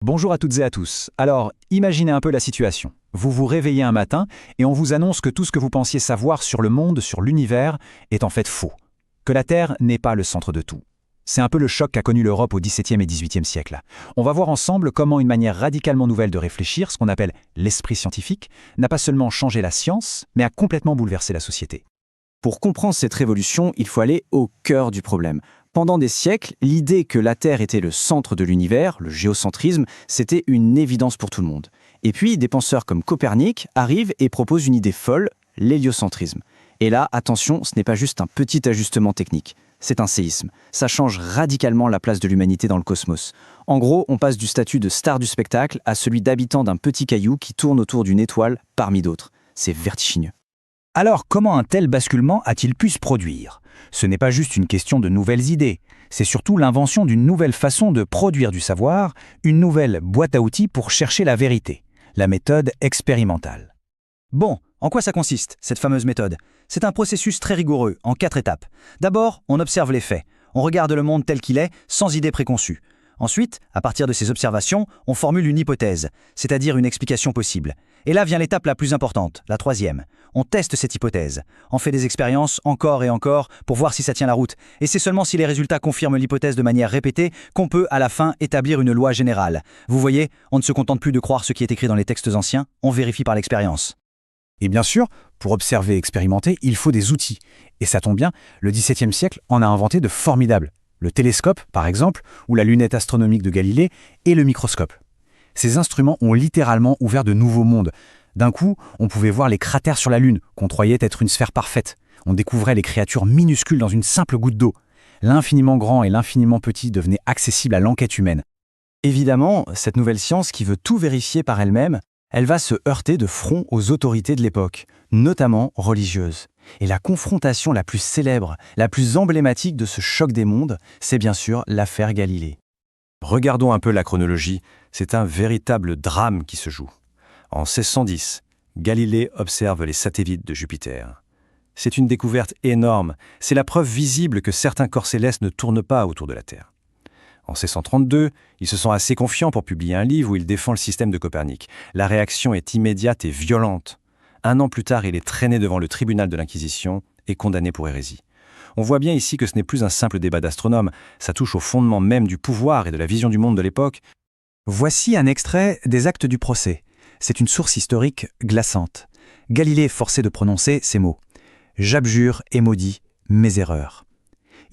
Bonjour à toutes et à tous. Alors, imaginez un peu la situation. Vous vous réveillez un matin et on vous annonce que tout ce que vous pensiez savoir sur le monde, sur l'univers, est en fait faux. Que la Terre n'est pas le centre de tout. C'est un peu le choc qu'a connu l'Europe au XVIIe et XVIIIe siècle. On va voir ensemble comment une manière radicalement nouvelle de réfléchir, ce qu'on appelle l'esprit scientifique, n'a pas seulement changé la science, mais a complètement bouleversé la société. Pour comprendre cette révolution, il faut aller au cœur du problème. Pendant des siècles, l'idée que la Terre était le centre de l'univers, le géocentrisme, c'était une évidence pour tout le monde. Et puis, des penseurs comme Copernic arrivent et proposent une idée folle, l'héliocentrisme. Et là, attention, ce n'est pas juste un petit ajustement technique, c'est un séisme. Ça change radicalement la place de l'humanité dans le cosmos. En gros, on passe du statut de star du spectacle à celui d'habitant d'un petit caillou qui tourne autour d'une étoile parmi d'autres. C'est vertigineux. Alors, comment un tel basculement a-t-il pu se produire? Ce n'est pas juste une question de nouvelles idées, c'est surtout l'invention d'une nouvelle façon de produire du savoir, une nouvelle boîte à outils pour chercher la vérité, la méthode expérimentale. Bon, en quoi ça consiste, cette fameuse méthode? C'est un processus très rigoureux, en 4 étapes. D'abord, on observe les faits. On regarde le monde tel qu'il est, sans idée préconçue. Ensuite, à partir de ces observations, on formule une hypothèse, c'est-à-dire une explication possible. Et là vient l'étape la plus importante, la 3e. On teste cette hypothèse. On fait des expériences encore et encore pour voir si ça tient la route. Et c'est seulement si les résultats confirment l'hypothèse de manière répétée qu'on peut, à la fin, établir une loi générale. Vous voyez, on ne se contente plus de croire ce qui est écrit dans les textes anciens, on vérifie par l'expérience. Et bien sûr, pour observer et expérimenter, il faut des outils. Et ça tombe bien, le XVIIe siècle en a inventé de formidables. Le télescope, par exemple, ou la lunette astronomique de Galilée, et le microscope. Ces instruments ont littéralement ouvert de nouveaux mondes. D'un coup, on pouvait voir les cratères sur la Lune, qu'on croyait être une sphère parfaite. On découvrait les créatures minuscules dans une simple goutte d'eau. L'infiniment grand et l'infiniment petit devenaient accessibles à l'enquête humaine. Évidemment, cette nouvelle science qui veut tout vérifier par elle-même, elle va se heurter de front aux autorités de l'époque, notamment religieuses. Et la confrontation la plus célèbre, la plus emblématique de ce choc des mondes, c'est bien sûr l'affaire Galilée. Regardons un peu la chronologie, c'est un véritable drame qui se joue. En 1610, Galilée observe les satellites de Jupiter. C'est une découverte énorme, c'est la preuve visible que certains corps célestes ne tournent pas autour de la Terre. En 1632, il se sent assez confiant pour publier un livre où il défend le système de Copernic. La réaction est immédiate et violente. 1 an plus tard, il est traîné devant le tribunal de l'Inquisition et condamné pour hérésie. On voit bien ici que ce n'est plus un simple débat d'astronomes, ça touche au fondement même du pouvoir et de la vision du monde de l'époque. Voici un extrait des actes du procès. C'est une source historique glaçante. Galilée est forcé de prononcer ces mots. « J'abjure et maudis mes erreurs ».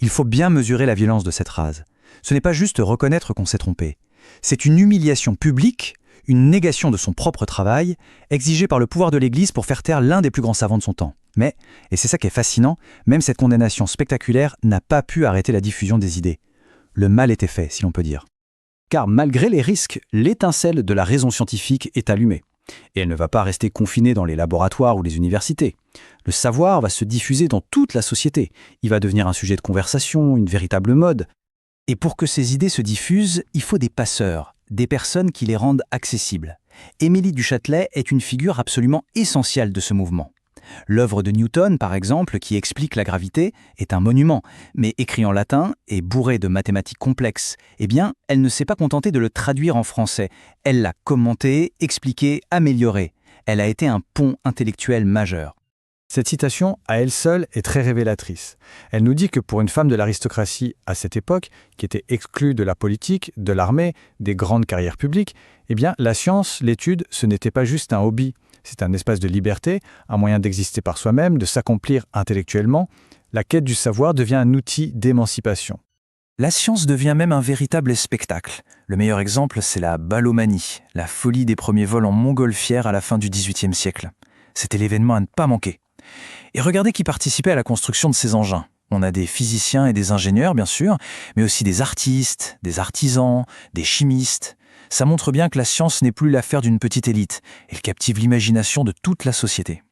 Il faut bien mesurer la violence de cette phrase. Ce n'est pas juste reconnaître qu'on s'est trompé. C'est une humiliation publique, une négation de son propre travail, exigée par le pouvoir de l'Église pour faire taire l'un des plus grands savants de son temps. Mais, et c'est ça qui est fascinant, même cette condamnation spectaculaire n'a pas pu arrêter la diffusion des idées. Le mal était fait, si l'on peut dire. Car malgré les risques, l'étincelle de la raison scientifique est allumée. Et elle ne va pas rester confinée dans les laboratoires ou les universités. Le savoir va se diffuser dans toute la société. Il va devenir un sujet de conversation, une véritable mode. Et pour que ces idées se diffusent, il faut des passeurs, des personnes qui les rendent accessibles. Émilie du Châtelet est une figure absolument essentielle de ce mouvement. L'œuvre de Newton, par exemple, qui explique la gravité, est un monument, mais écrit en latin et bourré de mathématiques complexes. Eh bien, elle ne s'est pas contentée de le traduire en français. Elle l'a commenté, expliqué, amélioré. Elle a été un pont intellectuel majeur. Cette citation, à elle seule, est très révélatrice. Elle nous dit que pour une femme de l'aristocratie à cette époque, qui était exclue de la politique, de l'armée, des grandes carrières publiques, eh bien, la science, l'étude, ce n'était pas juste un hobby. C'est un espace de liberté, un moyen d'exister par soi-même, de s'accomplir intellectuellement. La quête du savoir devient un outil d'émancipation. La science devient même un véritable spectacle. Le meilleur exemple, c'est la ballomanie, la folie des premiers vols en montgolfière à la fin du XVIIIe siècle. C'était l'événement à ne pas manquer. Et regardez qui participait à la construction de ces engins. On a des physiciens et des ingénieurs, bien sûr, mais aussi des artistes, des artisans, des chimistes. Ça montre bien que la science n'est plus l'affaire d'une petite élite. Elle captive l'imagination de toute la société.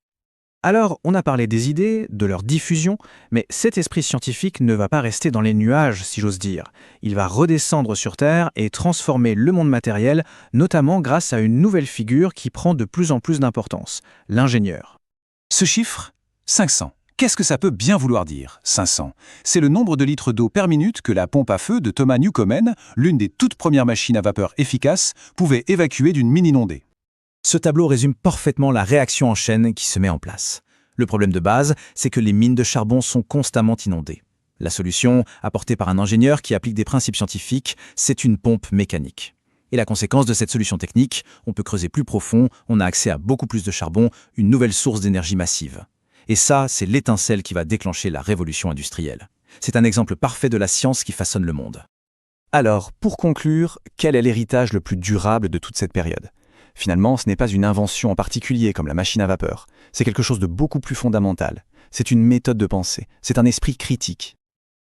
Alors, on a parlé des idées, de leur diffusion, mais cet esprit scientifique ne va pas rester dans les nuages, si j'ose dire. Il va redescendre sur Terre et transformer le monde matériel, notamment grâce à une nouvelle figure qui prend de plus en plus d'importance, l'ingénieur. Ce chiffre, 500. Qu'est-ce que ça peut bien vouloir dire, 500? C'est le nombre de litres d'eau par minute que la pompe à feu de Thomas Newcomen, l'une des toutes premières machines à vapeur efficaces, pouvait évacuer d'une mine inondée. Ce tableau résume parfaitement la réaction en chaîne qui se met en place. Le problème de base, c'est que les mines de charbon sont constamment inondées. La solution, apportée par un ingénieur qui applique des principes scientifiques, c'est une pompe mécanique. Et la conséquence de cette solution technique, on peut creuser plus profond, on a accès à beaucoup plus de charbon, une nouvelle source d'énergie massive. Et ça, c'est l'étincelle qui va déclencher la révolution industrielle. C'est un exemple parfait de la science qui façonne le monde. Alors, pour conclure, quel est l'héritage le plus durable de toute cette période? Finalement, ce n'est pas une invention en particulier comme la machine à vapeur. C'est quelque chose de beaucoup plus fondamental. C'est une méthode de pensée. C'est un esprit critique.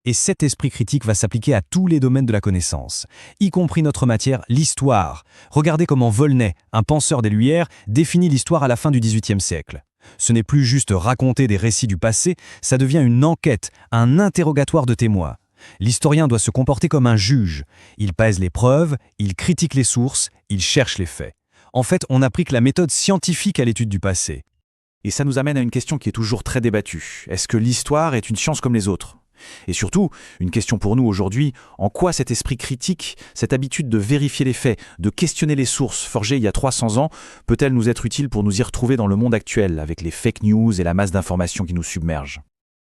Et cet esprit critique va s'appliquer à tous les domaines de la connaissance, y compris notre matière, l'histoire. Regardez comment Volney, un penseur des Lumières, définit l'histoire à la fin du XVIIIe siècle. Ce n'est plus juste raconter des récits du passé, ça devient une enquête, un interrogatoire de témoins. L'historien doit se comporter comme un juge. Il pèse les preuves, il critique les sources, il cherche les faits. En fait, on applique la méthode scientifique à l'étude du passé. Et ça nous amène à une question qui est toujours très débattue. Est-ce que l'histoire est une science comme les autres ? Et surtout, une question pour nous aujourd'hui, en quoi cet esprit critique, cette habitude de vérifier les faits, de questionner les sources forgées il y a 300 ans, peut-elle nous être utile pour nous y retrouver dans le monde actuel, avec les fake news et la masse d'informations qui nous submergent ?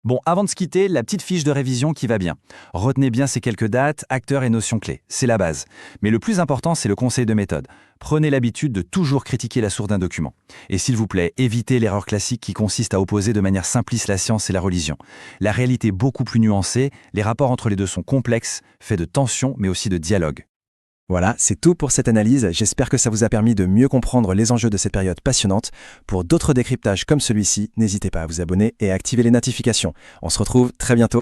Bon, avant de se quitter, la petite fiche de révision qui va bien. Retenez bien ces quelques dates, acteurs et notions clés. C'est la base. Mais le plus important, c'est le conseil de méthode. Prenez l'habitude de toujours critiquer la source d'un document. Et s'il vous plaît, évitez l'erreur classique qui consiste à opposer de manière simpliste la science et la religion. La réalité est beaucoup plus nuancée, les rapports entre les deux sont complexes, faits de tensions mais aussi de dialogue. Voilà, c'est tout pour cette analyse. J'espère que ça vous a permis de mieux comprendre les enjeux de cette période passionnante. Pour d'autres décryptages comme celui-ci, n'hésitez pas à vous abonner et à activer les notifications. On se retrouve très bientôt.